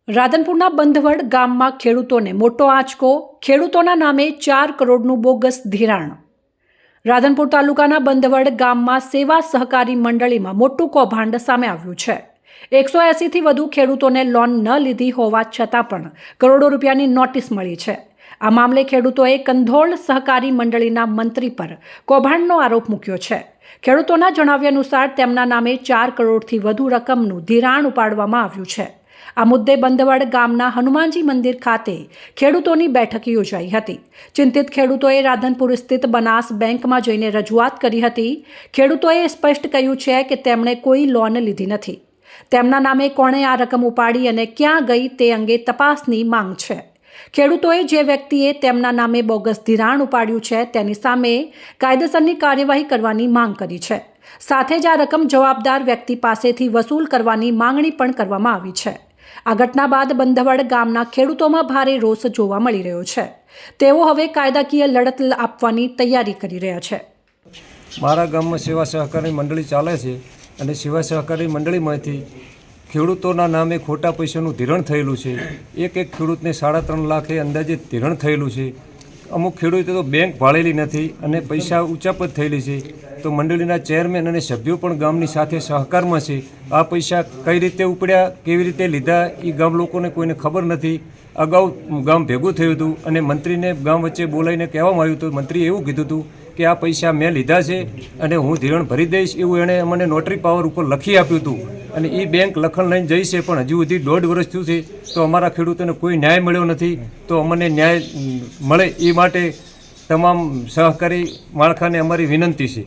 રાધનપુરના બંધવડ ગામમાં ખેડૂતોને મોટો આંચકો, ખેડૂતોના નામે 4 કરોડનું બોગસ ધિરાણ। રાધનપુર તાલુકાના બંધવડ ગામમાં સેવા સહકારી મંડળીમાં મોટું કૌભાંડ સામે આવ્યું છે। 180થી વધુ ખેડૂતોને લોન ન લીધી હોવા છતાં પણ કરોડો રૂપિયાની નોટિસ મળી છે। આ મામલે ખેડૂતોએ કંધોળ સહકારી મંડળીના મંત્રી પર કૌભાંડનો આરોપ મૂક્યો છે। ખેડૂતોના જણાવ્યા અનુસાર તેમના નામે 4 કરોડથી વધુ રકમનું ધિરાણ ઉપાડવામાં આવ્યું છે। આ મુદ્દે બંધવડ ગામના હનુમાનજી મંદિર ખાતે ખેડૂતોની બેઠક યોજાઈ હતી। ચિંતિત ખેડૂતોએ રાધનપુર સ્થિત બનાસ બેંકમાં જઈને રજૂઆત કરી હતી। ખેડૂતોએ સ્પષ્ટ કહ્યું છે કે તેમણે કોઈ લોન લીધી નથી। તેમના નામે કોણે આ રકમ ઉપાડી અને ક્યાં ગઈ તે અંગે તપાસની માંગ છે। ખેડૂતોએ જે વ્યક્તિએ તેમના નામે બોગસ ધિરાણ ઉપાડ્યું છે તેની સામે કાયદેસરની કાર્યવાહી કરવાની માંગ કરી છે। સાથે જ આ રકમ જવાબદાર વ્યક્તિ પાસેથી વસૂલ કરવાની માંગણી પણ કરવામાં આવી છે। આ ઘટના બાદ બંધવડ ગામના ખેડૂતોમાં ભારે રોષ જોવા મળી રહ્યો છે। તેઓ હવે કાયદાકીય લડત આપવાની તૈયારી કરી રહ્યા છે। મારા ગામમાં સેવા સહકારી મંડળી ચાલે છે અને સેવા સહકારી મંડળીમાંથી ખેડૂતોના નામે ખોટા પૈસાનું ધિરાણ થયેલું છે। એક ખેડૂતને 3.5 લાખે અંદાજે ધિરાણ થયેલું છે। અમુક ખેડૂતો તો બેંક ભાળેલી નથી અને પૈસા ઉચાપત થયેલી છે। તો મંડળીના ચેરમેન અને સભ્યો પણ ગામની સાથે સહકારમાં છે। આ પૈસા કઈ રીતે ઉપડ્યા, કેવી રીતે લીધા એ ગામ લોકોને કોઈને ખબર નથી। અગાઉ ગામ ભેગું થયું હતું અને મંત્રીને ગામ વચ્ચે બોલાવીને કહેવામાં આવ્યું હતું। મંત્રીએ એવું કીધું હતું કે આ પૈસા મેં લીધા છે અને હું ધિરાણ ભરી દઈશ, એવું એણે અમને નોટરી પાવર ઉપર લખી આપ્યું હતું અને એ બેંક લખણ લઈને જઈ છે, પણ હજુ સુધી 1.5 વર્ષ થયું છે તો અમારા ખેડૂતોને કોઈ ન્યાય મળ્યો નથી। તો અમને ન્યાય મળે એ માટે તમામ સહકારી માળખાને અમારી વિનંતી છે।